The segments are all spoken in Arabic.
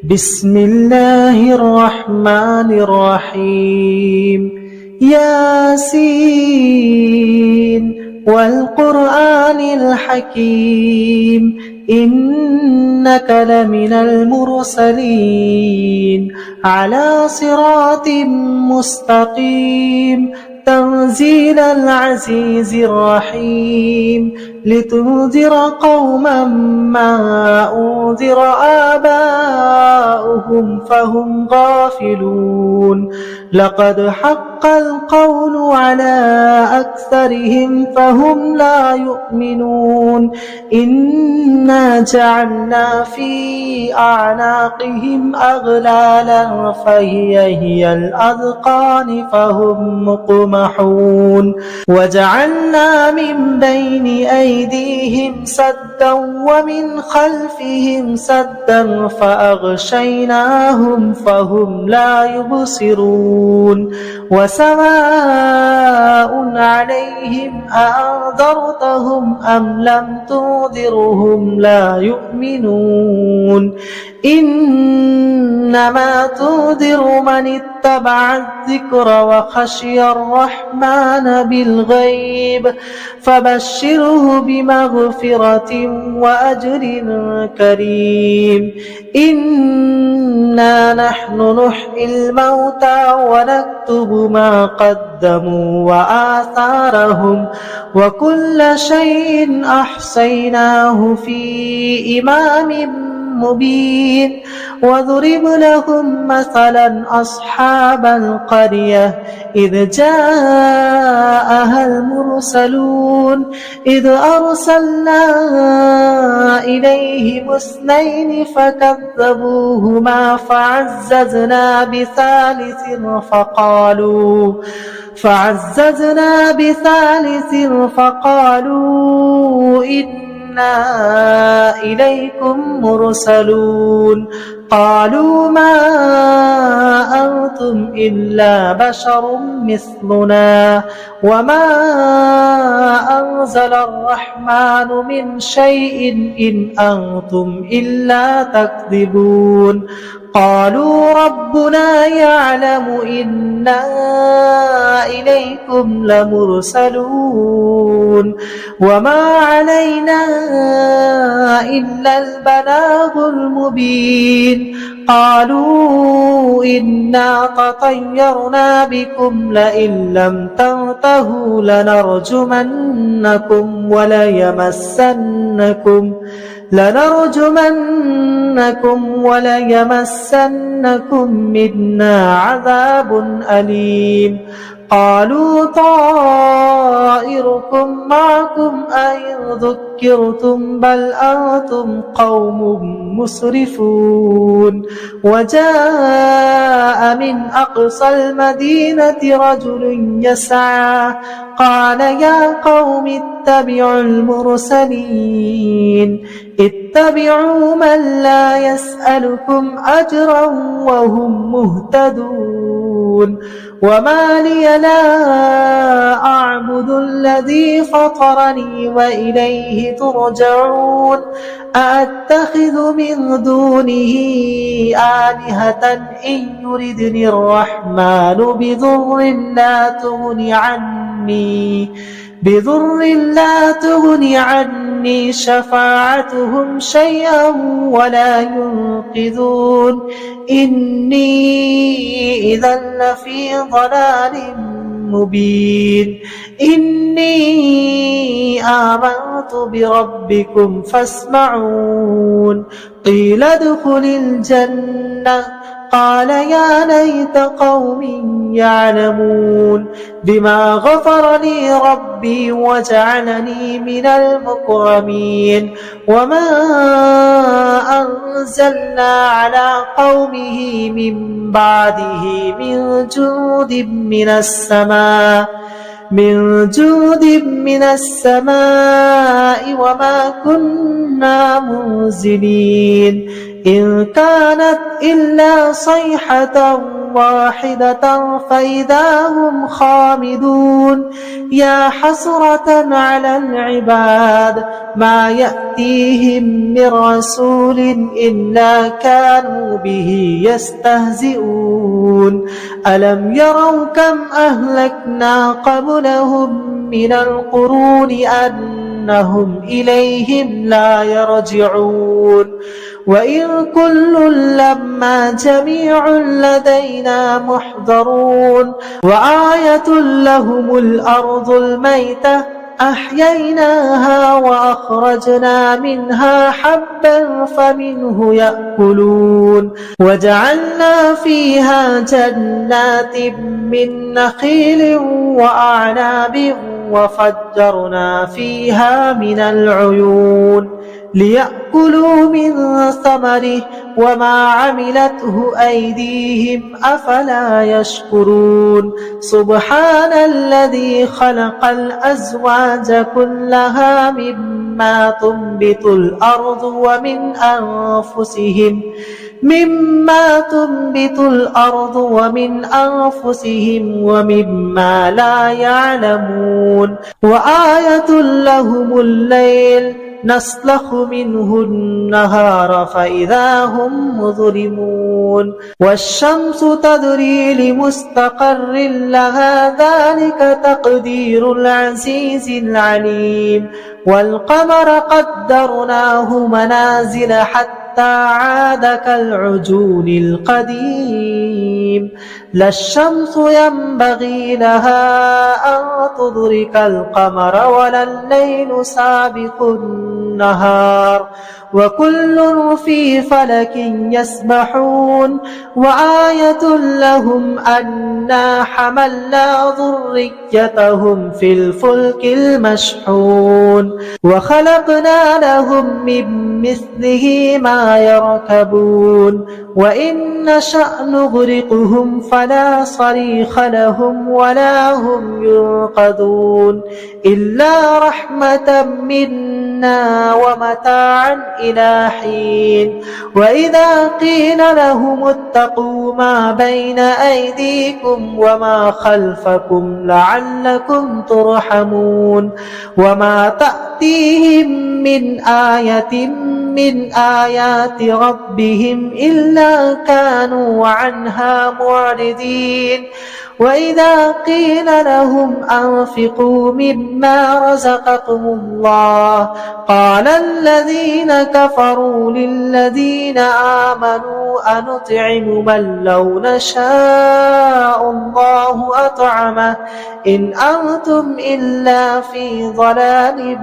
بسم الله الرحمن الرحيم ياسين والقرآن الحكيم إنك لمن المرسلين على صراط مستقيم تنزيل العزيز الرحيم لتنذر قوما ما أنذر آباؤهم فهم غافلون لقد حق القول على أكثرهم فهم لا يؤمنون إنا جعلنا في أعناقهم أغلالا فهي الأذقان فهم مقمحون وجعلنا من بين أيديهم سدا ومن خلفهم سدا فأغشيناهم فهم لا يبصرون وسواء عليهم أأنذرتهم أم لم تنذرهم لا يؤمنون إنما تنذر من اتبع الذكر وخشي الرحمن بالغيب فبشره بمغفرة وأجر كريم إنا نحن نحيي الموتى ونكتب ما قدموا وآثارهم وكل شيء أحصيناه في إمام مبين وضرب لهم مثلا أصحاب القرية إذ جاءها المرسلون إذ أرسلنا إليهم اثنين فكذبوهما فعززنا بثالث فقالوا إنا إليكم مرسلون قالوا ما أنتم إلا بشر مثلنا وما أنزل الرحمن من شيء إن أنتم إلا تكذبون قالوا ربنا يعلم إنا إليكم لمرسلون وما علينا إلا البلاغ المبين قالوا إنا تطيرنا بكم لئن لم تنتهوا لنرجمنكم وليمسنكم منا عذاب أليم قالوا طائركم معكم أئن ذكرتم بل أنتم قوم مسرفون وجاء من أقصى المدينة رجل يسعى قال يا قوم اتبعوا المرسلين اتبعوا من لا يسألكم أجرا وهم مهتدون وما لي لا أعبد الذي فطرني وإليه ترجعون أأتخذ من دونه آلهة إن يردني الرحمن بضر لا تغني عني شفاعتهم شيئا ولا ينقذون إني إذا لفي ضلال مبين إني آمنت بربكم فاسمعون قيل ادخل الجنة قال يا ليت قوم يعلمون بما غفر لي ربي وجعلني من المكرمين وما أنزلنا على قومه من بعده من جود من السماء وما كنا منزلين إن كانت إلا صيحة واحدة فإذا هم خامدون يا حسرة على العباد ما يأتيهم من رسول إلا كانوا به يستهزئون ألم يروا كم أهلكنا قبلهم من القرون أنهم إليهم لا يرجعون وإن كل لما جميع لدينا محضرون وآية لهم الأرض الميتة أحييناها وأخرجنا منها حبا فمنه يأكلون وجعلنا فيها جنات من نخيل وأعناب وفجرنا فيها من العيون ليأكلوا من ثمره وما عملته أيديهم أفلا يشكرون سبحان الذي خلق الأزواج كلها مما تنبت الأرض ومن أنفسهم ومما لا يعلمون وآية لهم الليل نسلخ منه النهار فإذا هم مظلمون والشمس تدري لمستقر لها ذلك تقدير العزيز العليم والقمر قدرناه منازل حتى عاد كالعجون القديم لا الشمس ينبغي لها أن تدرك القمر ولا الليل سابق النهار وكل في فلك يسبحون وآية لهم أنا حملنا ذريتهم في الفلك المشحون وخلقنا لهم من مثله ما يركبون وإن نشأ نغرقهم فلا صريخ لهم ولا هم ينقذون إلا رحمة منا ومتاعا إلى حين وإذا قيل لهم اتقوا ما بين أيديكم وما خلفكم لعلكم ترحمون وما تأتيهم من آية من آيات ربهم إلا كانوا عنها معرضين وإذا قيل لهم أنفقوا مما رزقكم الله قال الذين كفروا للذين آمنوا أنطعم من لو نشاء الله أطعمه إن أنتم إلا في ضلال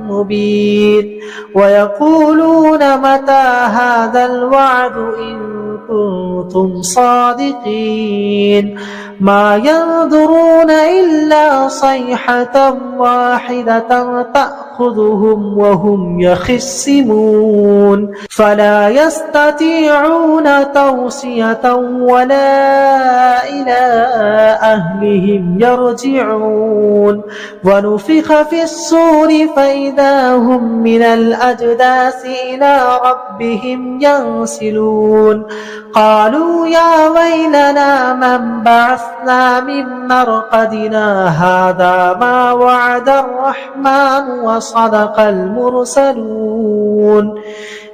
مبين ويقولون متى هذا الوعد إن كنتم صادقين ما ينظرون إلا صيحة واحدة تأخذهم وهم يخصمون فلا يستطيعون توصية ولا إلى أهلهم يرجعون ونفخ في الصور فإذا هم من الأجداث إلى ربهم ينسلون قالوا يا ويلنا من بعثنا من مرقدنا هذا ما وعد الرحمن وصدق المرسلون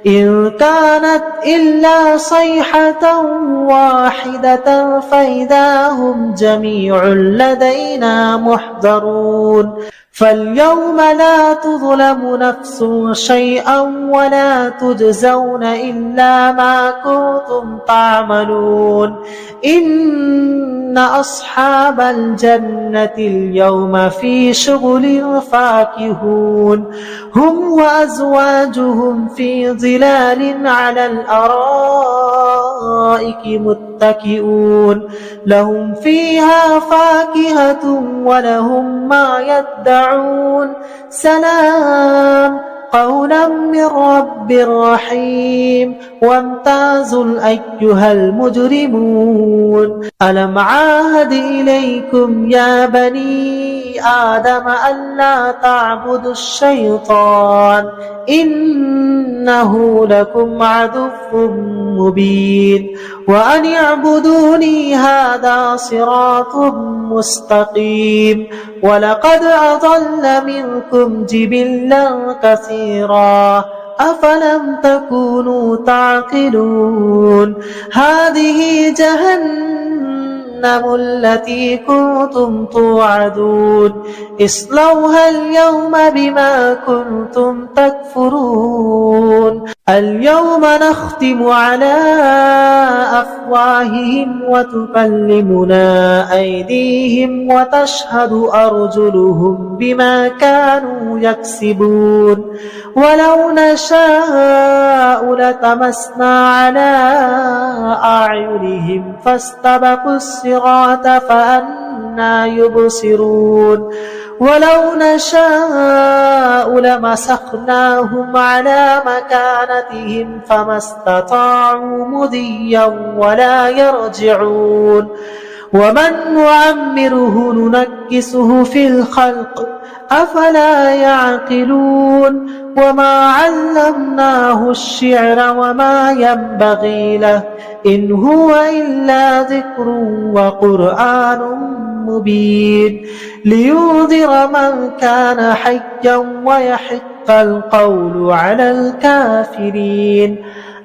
إن كانت إلا صيحة واحدة فإذا هم جميع لدينا محضرون فاليوم لا تظلم نفس شيئا ولا تجزون إلا ما كنتم تعملون إن أصحاب الجنة اليوم في شغل فاكهون هم وأزواجهم في ظلال على الأرائك متكئون لهم فيها فاكهة ولهم ما يدعون سلام قولا من رب رحيم وامتازوا أيها المجرمون ألم عاهد إليكم يا بني آدم ألا تعبدوا الشيطان إنه لكم عدو مبين وأن اعبدوني هذا صراط مستقيم ولقد أضل منكم جبلا كثيرا أفلم تكونوا تعقلون هذه جهنم التي كنتم توعدون اصلوها اليوم بما كنتم تكفرون اليوم نختم على أفواههم وتكلمنا أيديهم وتشهد أرجلهم بما كانوا يكسبون ولو نشاء لطمسنا على أعينهم فاستبقوا الصراط فأنى يبصرون ولو نشاء لمسخناهم على مكانتهم فما استطاعوا مضيا ولا يرجعون ومن نعمره ننكسه في الخلق أفلا يعقلون وما علمناه الشعر وما ينبغي له إن هو إلا ذكر وقرآن مبين لينذر من كان حيا ويحق القول على الكافرين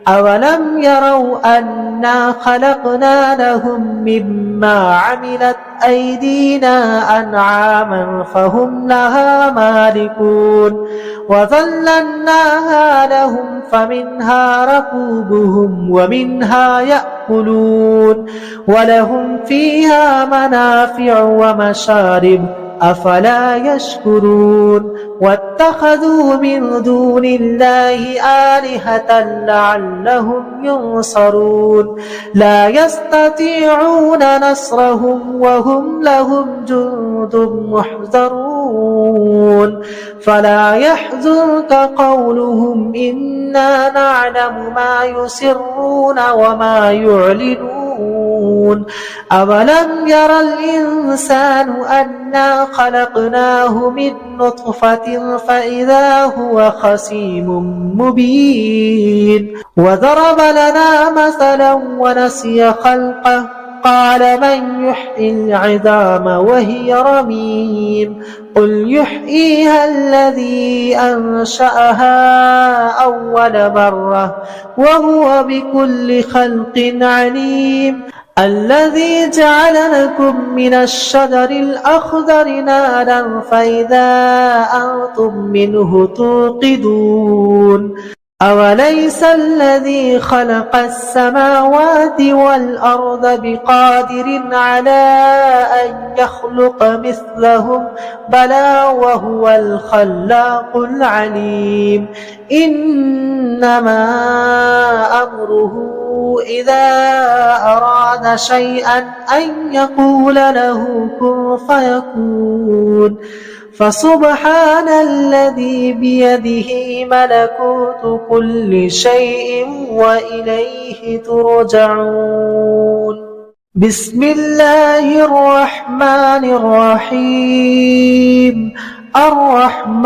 أولم يروا أنا خلقنا لهم مما عملت أيدينا أنعاما فهم لها مالكون وذللناها لهم فمنها ركوبهم ومنها يأكلون ولهم فيها منافع ومشارب أفلا يشكرون واتخذوا من دون الله آلهة لعلهم ينصرون لا يستطيعون نصرهم وهم لهم جند محضرون فلا يحزنك قولهم إنا نعلم ما يسرون وما يعلنون أولم ير الإنسان أنا خلقناه من نطفة فإذا هو خصيم مبين وضرب لنا مثلا ونسي خلقه قال من يحيي العظام وهي رميم قل يحييها الذي أنشأها أول مرة وهو بكل خلق عليم الذي جعل لكم من الشجر الأخضر نارا فإذا أنتم منه توقدون أوليس الذي خلق السماوات والأرض بقادر على أن يخلق مثلهم بلى وهو الخلاق العليم إنما أمره إذا أراد شيئا أن يقول له كن فيكون فسبحان الذي بيده ملكوت كل شيء وإليه ترجعون بسم الله الرحمن الرحيم الرحمن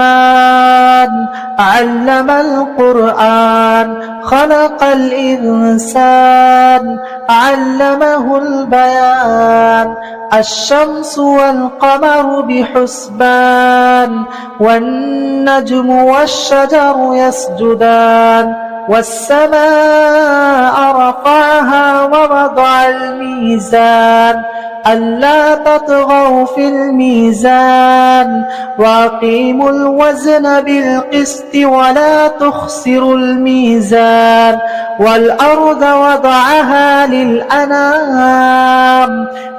علم القرآن خلق الإنسان علمه البيان الشمس والقمر بحسبان والنجم والشجر يسجدان والسماء رفعها ووضع الميزان ألا تطغوا في الميزان وأقيموا الوزن بالقسط ولا تخسروا الميزان والأرض وضعها للأنام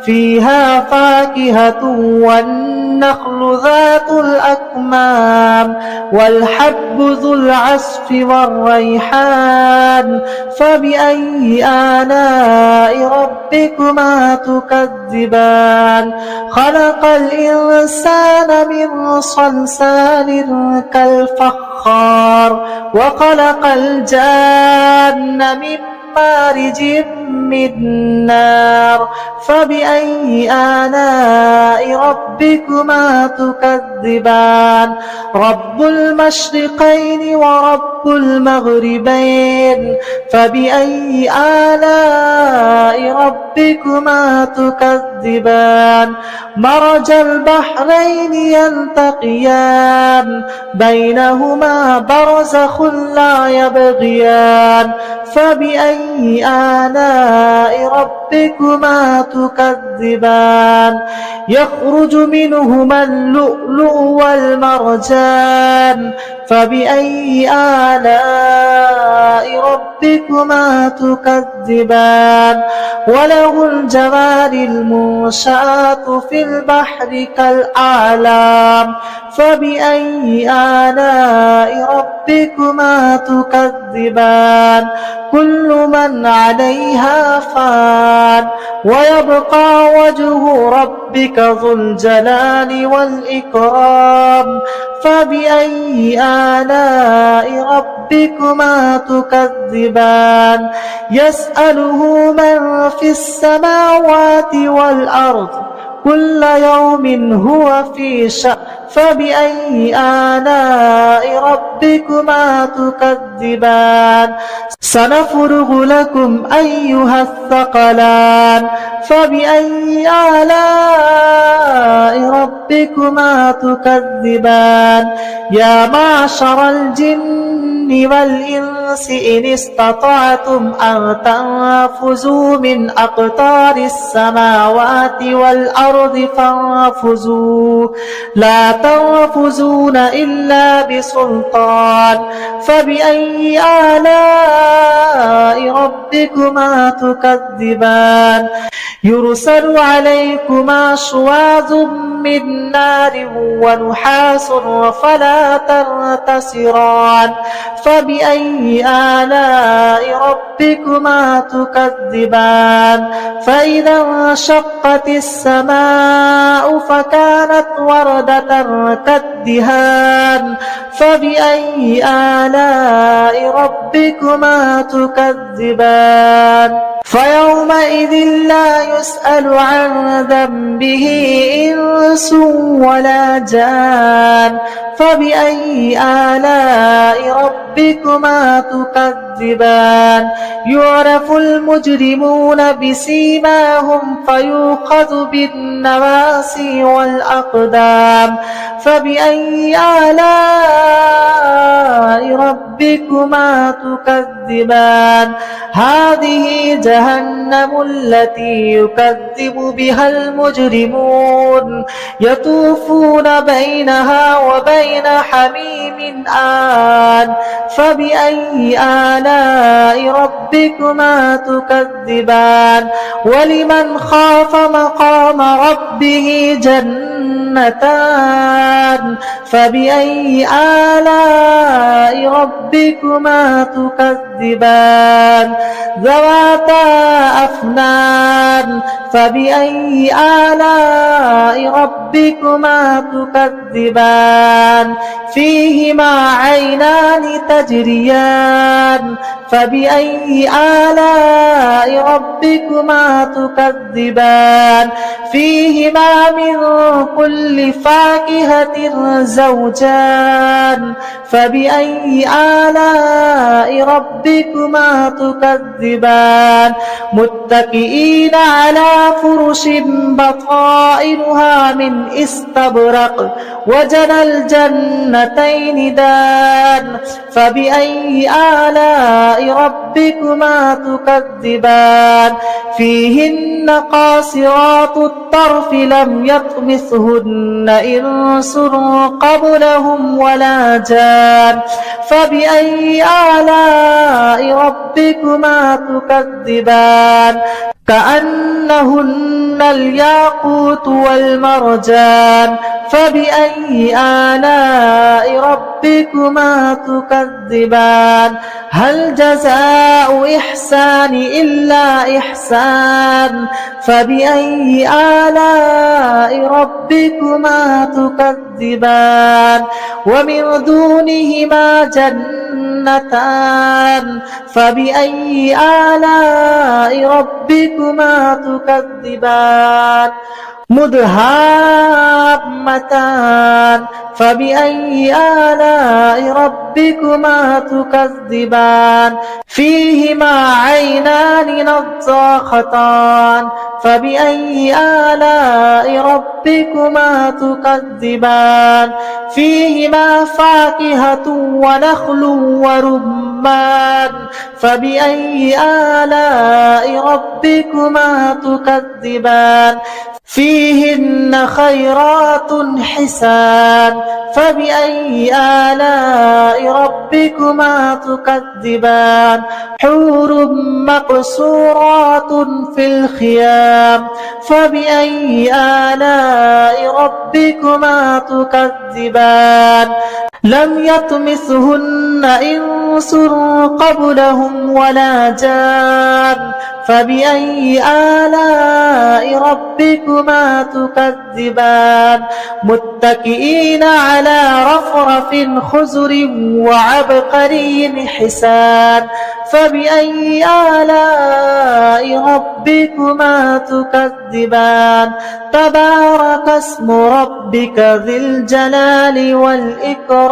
فيها فاكهة والنخل ذات الأكمام والحب ذو العصف والريحان فبأي آلاء ربكما تكذبان تكذبان خلق الإنسان من صلصال كالفخار وخلق الجان من مارج من نار فبأي آلاء ربكما تكذبان رب المشرقين ورب المغربين فبأي آلاء ربكما تكذبان مرج البحرين يلتقيان بينهما برزخ لا يبغيان فبأي آلاء ربكما تكذبان يخرج منهما اللؤلؤ والمرجان فبأي آلاء ربكما تكذبان وله الجوار المنشآت في البحر كالأعلام فبأي آلاء ربكما تكذبان كل من عليها فان ويبقى وجه ربك ذو الجلال والإكرام فبأي آلاء ربكما تكذبان يسأله من في السماوات والأرض كل يوم هو في شأن فبأي آلاء ربكما تكذبان سنفرغ لكم أيها الثقلان فبأي آلاء ربكما تكذبان يا معشر الجن والإنس إن استطعتم أن تنفذوا من أقطار السماوات والأرض فانفذوا لا تنفذون إلا بسلطان فبأي آلاء ربكما تكذبان يرسل عليكما شواظ من نار ونحاس فلا تنتصران فبأي آلاء ربكما تكذبان فإذا انشقت السماء فكانت وردة كالدهان فبأي آلاء ربكما تكذبان فيومئذ ربه لا يسأل عن ذنبه إنس ولا جان فبأي آلاء ربكما تكذبان يعرف المجرمون بسيماهم فيؤخذ بالنواسي والأقدام فبأي آلاء ربكما تكذبان هذه جهنم التي يكذب بها المجرمون يطوفون بينها وبين حميم آن فبأي آلاء ربكما تكذبان ولمن خاف مقام ربه جنتان فبأي آلاء ربكما تكذبان ذواتا أفنان فبأي آلاء ربكما تكذبان فيهما عينان تجريان فبأي آلاء ربكما تكذبان فيهما من كل فاكهة زوجان فبأي آلاء ربكما تكذبان متكئين على فرش بطائنها من استبرق وجنى الجنتين دان فبأي آلاء ربكما تكذبان فيهن قاصرات الطرف لم يطمثهن إنس قبلهم ولا جان فبأي آلاء ربكما تكذبان كأنهن الياقوت والمرجان فبأي آلاء ربكما تكذبان هل جزاء إحسان إلا إحسان فبأي آلاء ربكما تكذبان ومن دونهما جنتان فبأي آلاء ربكما تكذبان مدهامتان فبأي آلاء ربكما تكذبان فيهما عينان نضاختان فبأي آلاء ربكما تكذبان فيهما فاكهة ونخل ورمان فبأي آلاء ربكما تكذبان فيهن خيرات حسان فبأي آلاء ربكما تكذبان حور مقصورات في الخيام فبأي آلاء ربكما تكذبان لم يطمثهن إنس قبلهم ولا جان فبأي آلاء ربكما تكذبان متكئين على رفرف خزر وعبقري حسان فبأي آلاء ربكما تكذبان تبارك اسم ربك ذي الجلال والإكرام